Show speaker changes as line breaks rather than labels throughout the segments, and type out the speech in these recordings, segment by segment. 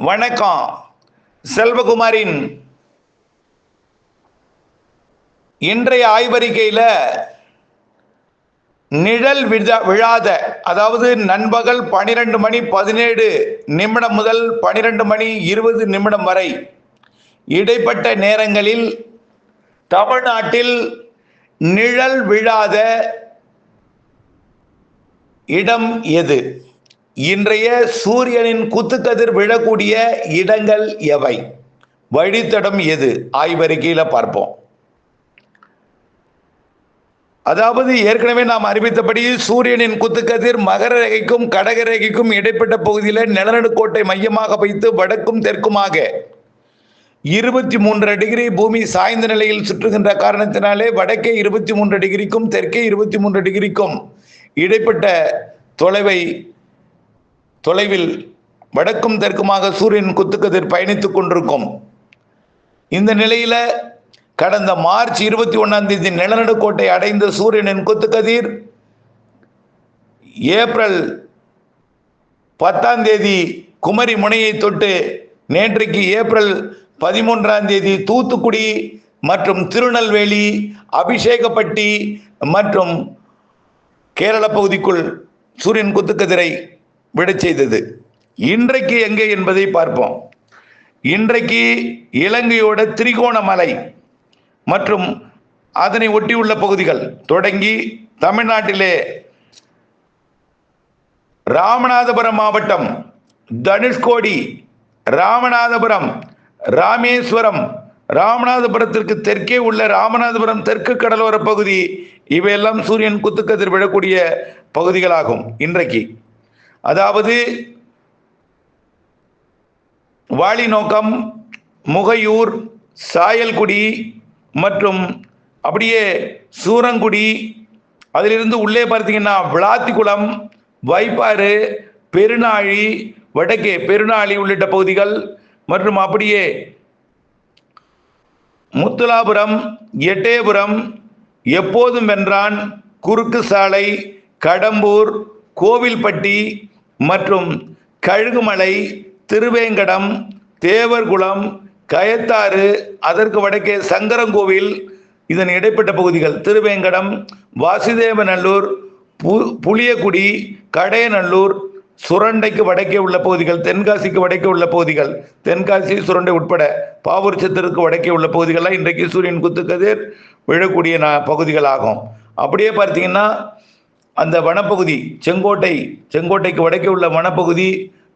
வணக்கம். செல்வகுமாரின் இன்றைய ஆய்வறிக்கையில் நிழல் விழாத, அதாவது நண்பகல் 12:17 முதல் 12:20 வரை இடைப்பட்ட நேரங்களில் தமிழ்நாட்டில் நிழல் விழாத இடம் எது? இன்றைய சூரியனின் குத்துக்கதிர் விழக்கூடிய இடங்கள் எவை? வழித்தடம் எது? ஆய்வறிக்கையில பார்ப்போம். அதாவது ஏற்கனவே நாம் அறிவித்தபடி சூரியனின் குத்துக்கதிர் மகர ரேகைக்கும் கடக ரேகைக்கும் இடைப்பட்ட பகுதியில் நிலநடுக்கோட்டை மையமாக வைத்து வடக்கும் தெற்குமாக 23 டிகிரி பூமி சாய்ந்த நிலையில் சுற்றுகின்ற காரணத்தினாலே வடக்கே 23 டிகிரிக்கும் தெற்கே 23 டிகிரிக்கும் இடைப்பட்ட தொலைவில் வடக்கும் தெற்குமாக சூரியன் குத்துக்கதிர் பயணித்துக் கொண்டிருக்கும். இந்த நிலையில கடந்த மார்ச் 21 நிலநடுக்கோட்டை அடைந்த சூரியனின் குத்துக்கதிர் ஏப்ரல் 10 குமரி முனையை தொட்டு நேற்றைக்கு ஏப்ரல் 13 தூத்துக்குடி மற்றும் திருநெல்வேலி, அபிஷேகப்பட்டி மற்றும் கேரள பகுதிக்குள் சூரியன் குத்துக்கதிரை விட செய்தது. இன்றைக்கு எங்கே என்பதை பார்ப்போம். இன்றைக்கு இலங்கையோட திரிகோணமலை மற்றும் அதனை ஒட்டியுள்ள பகுதிகள் தொடங்கி தமிழ்நாட்டிலே ராமநாதபுரம் மாவட்டம், தனுஷ்கோடி, ராமநாதபுரம், ராமேஸ்வரம், ராமநாதபுரத்திற்கு தெற்கே உள்ள ராமநாதபுரம் தெற்கு கடலோர பகுதி, இவையெல்லாம் சூரியன் குத்துக்கதிர் விழக்கூடிய பகுதிகளாகும். இன்றைக்கு அதாவது வாலிநோக்கம், முகையூர், சாயல்குடி மற்றும் அப்படியே சூரங்குடி, அதிலிருந்து உள்ளே பார்த்தீங்கன்னா விளாத்திக்குளம், வைப்பாறு, பெருநாழி, வடக்கே பெருநாழி உள்ளிட்ட பகுதிகள் மற்றும் அப்படியே முத்துலாபுரம், எட்டயபுரம், எப்போதும் வென்றான், குறுக்கு சாலை, கடம்பூர், கோவில்பட்டி மற்றும் கழுகுமலை, திருவேங்கடம், தேவர்குளம், கயத்தாறு, அதற்கு வடக்கே சங்கரங்கோவில், இதன் இடைப்பட்ட பகுதிகள் திருவேங்கடம், வாசுதேவநல்லூர், புளியக்குடி, கடையநல்லூர், சுரண்டைக்கு வடக்கே உள்ள பகுதிகள், தென்காசிக்கு வடக்கே உள்ள பகுதிகள், தென்காசி, சுரண்டை உட்பட பாவூர் சத்திற்கு வடக்கே உள்ள பகுதிகள்லாம் இன்றைக்கு சூரியன் குத்துக்கதிர் விழக்கூடிய பகுதிகளாகும். அப்படியே பார்த்தீங்கன்னா அந்த வனப்பகுதி செங்கோட்டைக்கு வடக்கே உள்ள வனப்பகுதி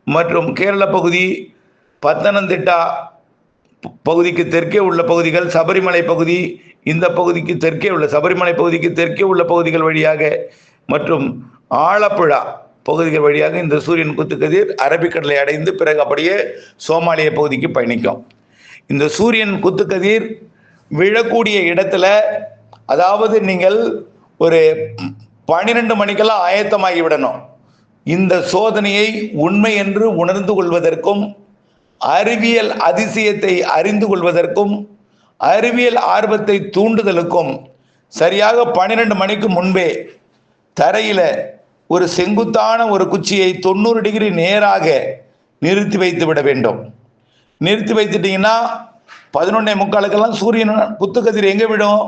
மற்றும் கேரள பகுதி, பத்தனந்திட்டா பகுதிக்கு தெற்கே உள்ள பகுதிகள், சபரிமலை பகுதி, இந்த பகுதிக்கு தெற்கே உள்ள சபரிமலை பகுதிக்கு தெற்கே உள்ள பகுதிகள் வழியாக மற்றும் ஆலப்புழா பகுதிகள் வழியாக இந்த சூரியன் குத்துக்கதிர் அரபிக்கடலை அடைந்து பிறகு அப்படியே சோமாலிய பகுதிக்கு பயணிக்கும். இந்த சூரியன் குத்துக்கதிர் விழக்கூடிய இடத்துல, அதாவது நீங்கள் ஒரு 12 மணிக்கெல்லாம் ஆயத்தமாகி விடணும். இந்த சோதனையை உண்மை என்று உணர்ந்து கொள்வதற்கும், அறிவியல் அதிசயத்தை அறிந்து கொள்வதற்கும், அறிவியல் ஆர்வத்தை தூண்டுதலுக்கும் சரியாக 12 மணிக்கு முன்பே தரையில ஒரு செங்குத்தான ஒரு குச்சியை 90 டிகிரி நேராக நிறுத்தி வைத்து விட வேண்டும். நிறுத்தி வைத்துட்டீங்கன்னா 11:45 சூரியன் குத்துக்கதிர் எங்கே விடும்?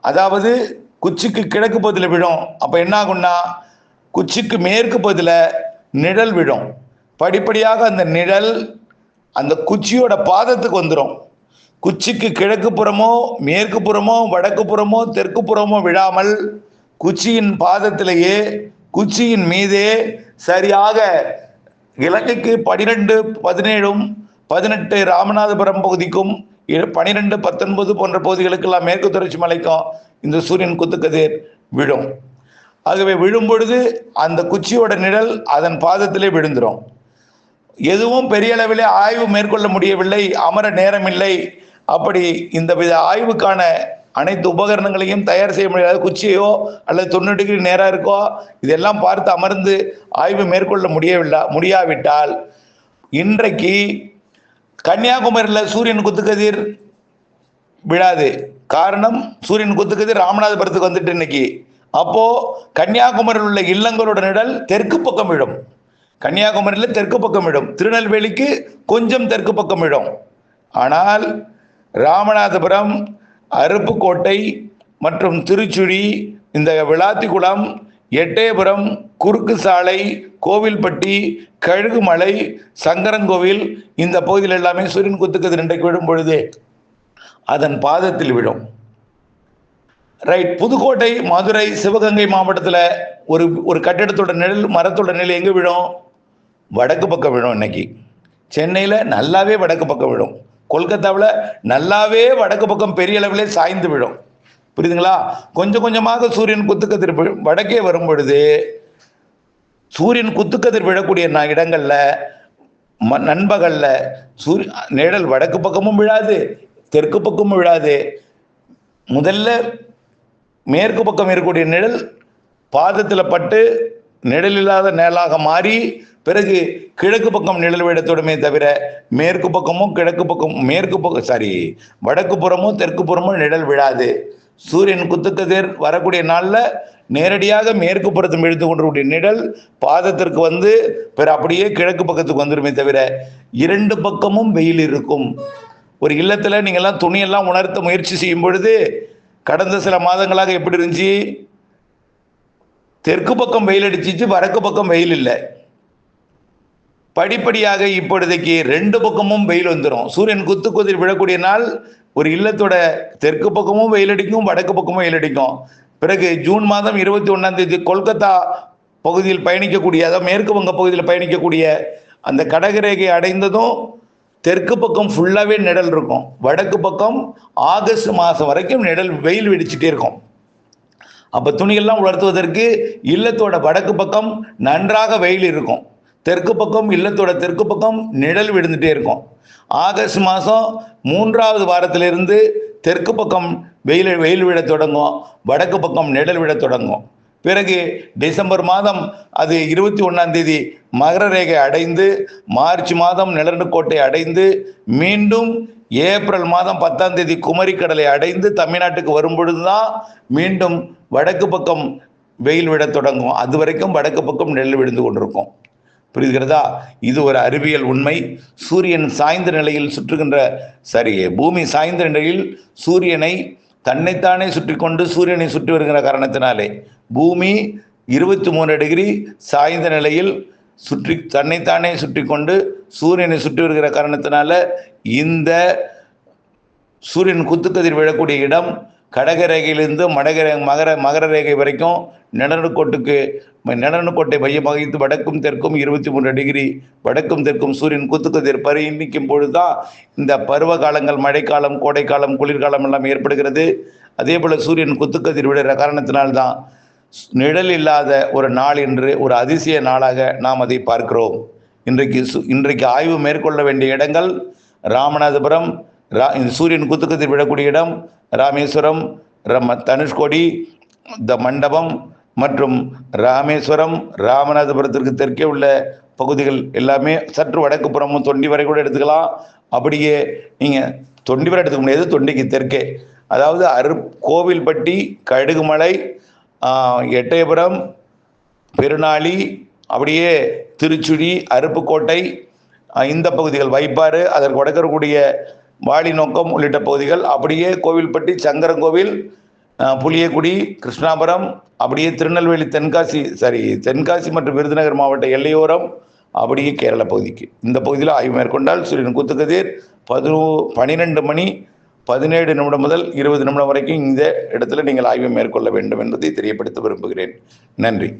அதாவது குச்சிக்கு கிழக்கு பகுதியில் விடும். அப்ப என்ன ஆகும்னா குச்சிக்கு மேற்கு பகுதியில் நிழல் விடும். படிப்படியாக அந்த நிழல் அந்த குச்சியோட பாதத்துக்கு வந்துடும். குச்சிக்கு கிழக்கு புறமோ மேற்கு புறமோ வடக்கு புறமோ தெற்கு புறமோ விழாமல் குச்சியின் பாதத்திலேயே, குச்சியின் மீதே சரியாக இலங்கைக்கு 12, 17, 18 ராமநாதபுரம் பகுதிக்கும் 12, 19 போன்ற பகுதிகளுக்கெல்லாம் மேற்கு தொடர்ச்சி மலைக்கும் இந்த சூரியன் குத்துக்கதிர் விழும். ஆகவே விழும் பொழுது அந்த குச்சியோட நிழல் அதன் பாதத்திலே விழுந்துடும். எதுவும் பெரிய அளவிலே ஆய்வு மேற்கொள்ள முடியவில்லை, அமர நேரமில்லை. அப்படி இந்த வித ஆய்வுக்கான அனைத்து உபகரணங்களையும் தயார் செய்ய முடியாது. குச்சியோ அல்லது 90 டிகிரி நேரம் இருக்கோ இதெல்லாம் பார்த்து அமர்ந்து ஆய்வு மேற்கொள்ள முடியாவிட்டால் இன்றைக்கு கன்னியாகுமரியில் சூரியன் குத்துக்கதிர் விழாது. காரணம், சூரியன் குத்துக்கதிர் ராமநாதபுரத்துக்கு வந்துட்டு இன்னைக்கு. அப்போ கன்னியாகுமரியில் உள்ள இல்லங்களோட நிழல் தெற்கு பக்கம் விழும். கன்னியாகுமரியில் தெற்கு பக்கம் விடும், திருநெல்வேலிக்கு கொஞ்சம் தெற்கு பக்கம் விடும். ஆனால் ராமநாதபுரம், அருப்புக்கோட்டை மற்றும் திருச்சுழி, இந்த விளாத்திக்குளம், எட்டயபுரம், குறுக்கு சாலை, கோவில்பட்டி, கழுகுமலை, சங்கரன்கோவில், இந்த பகுதியில் எல்லாமே சூரியன் குத்துக்கதிர் இன்றைக்கு விடும் பொழுது அதன் பாதத்தில் விடும். ரைட். புதுக்கோட்டை, மதுரை, சிவகங்கை மாவட்டத்தில் ஒரு கட்டிடத்தோட நிழல், மரத்தோட நிழல் எங்கே விடும்? வடக்கு பக்கம் விடும். இன்னைக்கு சென்னையில் நல்லாவே வடக்கு பக்கம் விடும். கொல்கத்தாவில் நல்லாவே வடக்கு பக்கம் பெரிய அளவிலே சாய்ந்து விடும். புரியுதுங்களா? கொஞ்சம் கொஞ்சமாக சூரியன் குத்துக்கதிர் வடக்கே வரும் பொழுது சூரியன் குத்துக்கதிர் விழக்கூடிய இடங்கள்ல நண்பகல்ல நிழல் வடக்கு பக்கமும் விழாது, தெற்கு பக்கமும் விழாது. முதல்ல மேற்கு பக்கம் இருக்கக்கூடிய நிழல் பாதத்தில் பட்டு நிழல் இல்லாத நிழலாக மாறி பிறகு கிழக்கு பக்கம் நிழல் விடத்தோடுமே தவிர மேற்கு பக்கமும் வடக்கு புறமும் தெற்கு புறமும் நிழல் விழாது. சூரியன் குத்துக்கதிர் வரக்கூடிய நாளில் நேரடியாக மேற்கு புறத்தும் இழுத்து கொண்டிருக்கூடிய நிழல் பாதத்திற்கு வந்து பிற அப்படியே கிழக்கு பக்கத்துக்கு வந்துடுமே தவிர இரண்டு பக்கமும் வெயில் இருக்கும். ஒரு இல்லத்தில் நீங்கள்லாம் துணியெல்லாம் உணர்த்த முயற்சி செய்யும் பொழுது கடந்த சில மாதங்களாக எப்படி இருந்துச்சு? தெற்கு பக்கம் வெயில் அடிச்சிச்சு, வடக்கு பக்கம் வெயில் இல்லை. படிப்படியாக இப்பொழுதைக்கு ரெண்டு பக்கமும் வெயில் வந்துடும். சூரியன் குத்துக்கதிர் விழக்கூடிய நாள் ஒரு இல்லத்தோட தெற்கு பக்கமும் வெயில் அடிக்கும், வடக்கு பக்கமும் வெயில் அடிக்கும். பிறகு ஜூன் மாதம் 21 கொல்கத்தா பகுதியில் பயணிக்கக்கூடிய, அதாவது மேற்கு வங்க பகுதியில் பயணிக்கக்கூடிய அந்த கடகரேகை அடைந்ததும் தெற்கு பக்கம் ஃபுல்லாகவே நிழல் இருக்கும். வடக்கு பக்கம் ஆகஸ்ட் மாதம் வரைக்கும் நிழல் வெயில் வெடிச்சுட்டே இருக்கும். அப்போ துணிகள்லாம் உலர்த்துவதற்கு இல்லத்தோட வடக்கு பக்கம் நன்றாக வெயில் இருக்கும், தெற்கு பக்கம் இல்லத்தோட தெற்கு பக்கம் நிழல் விழுந்துட்டே இருக்கும். ஆகஸ்ட் மாதம் 3வது வாரத்திலிருந்து தெற்கு பக்கம் வெயில் விழ தொடங்கும், வடக்கு பக்கம் நிழல் விழ தொடங்கும். பிறகு டிசம்பர் மாதம் அது 21 மகர ரேகை அடைந்து, மார்ச் மாதம் நிலநடுக்கோட்டை அடைந்து, மீண்டும் ஏப்ரல் மாதம் 10 குமரிக்கடலை அடைந்து தமிழ்நாட்டுக்கு வரும் பொழுதுதான் மீண்டும் வடக்கு பக்கம் வெயில் விட தொடங்கும். அது வரைக்கும் வடக்கு பக்கம் நெல் விழுந்து கொண்டிருக்கும். புரிகிறதா? இது ஒரு அறிவியல் உண்மை. சூரியன் சாய்ந்த நிலையில் பூமி சாய்ந்த நிலையில் சூரியனை தன்னைத்தானே சுற்றி கொண்டு சூரியனை சுற்றி வருகிற காரணத்தினாலே பூமி 23 டிகிரி சாய்ந்த நிலையில் தன்னைத்தானே சுற்றி கொண்டு சூரியனை சுற்றி வருகிற காரணத்தினால இந்த சூரியன் குத்துக்கதிர் விழக்கூடிய இடம் கடகரேகையிலிருந்து மகர ரேகை வரைக்கும் நிலநடுக்கோட்டை மையமாக வைத்து வடக்கும் தெற்கும் 23 டிகிரி வடக்கும் தெற்கும் சூரியன் குத்துக்கதிர் பயணிக்கும் பொழுதுதான் இந்த பருவ காலங்கள், மழைக்காலம், கோடைக்காலம், குளிர்காலம் எல்லாம் ஏற்படுகிறது. அதே போல சூரியன் குத்துக்கதிர் விடுகிற காரணத்தினால்தான் நிழல் இல்லாத ஒரு நாள் என்று ஒரு அதிசய நாளாக நாம் அதை பார்க்கிறோம். இன்றைக்கு ஆய்வு மேற்கொள்ள வேண்டிய இடங்கள் ராமநாதபுரம், சூரியன் குத்துக்கதிர் விடக்கூடிய இடம், ராமேஸ்வரம், தனுஷ்கோடி, மண்டபம் மற்றும் ராமேஸ்வரம், ராமநாதபுரத்திற்கு தெற்கே உள்ள பகுதிகள் எல்லாமே சற்று வடக்கு புறமும் தொண்டி வரை கூட எடுத்துக்கலாம். அப்படியே நீங்கள் தொண்டி வரை எடுத்துக்க முடியாது, தொண்டிக்கு தெற்கே, அதாவது கோவில்பட்டி, கழுகுமலை, எட்டயபுரம், பெருநாளி, அப்படியே திருச்சுழி, அருப்புக்கோட்டை, இந்த பகுதிகள், வைப்பாறு, அதற்கு வடக்கக்கூடிய வாலிநோக்கம் உள்ளிட்ட பகுதிகள், அப்படியே கோவில்பட்டி, சங்கரன்கோவில், புளியக்குடி, கிருஷ்ணாபுரம், அப்படியே திருநெல்வேலி, தென்காசி மற்றும் விருதுநகர் மாவட்ட எல்லையோரம், அப்படியே கேரள பகுதிக்கு இந்த பகுதியில் ஆய்வு மேற்கொண்டால் சூரியன் குத்துக்கதிர் 12 மணி 17 நிமிடம் முதல் 20 நிமிடம் வரைக்கும் இந்த இடத்துல நீங்கள் ஆய்வு மேற்கொள்ள வேண்டும் என்பதை தெரியப்படுத்த விரும்புகிறேன். நன்றி.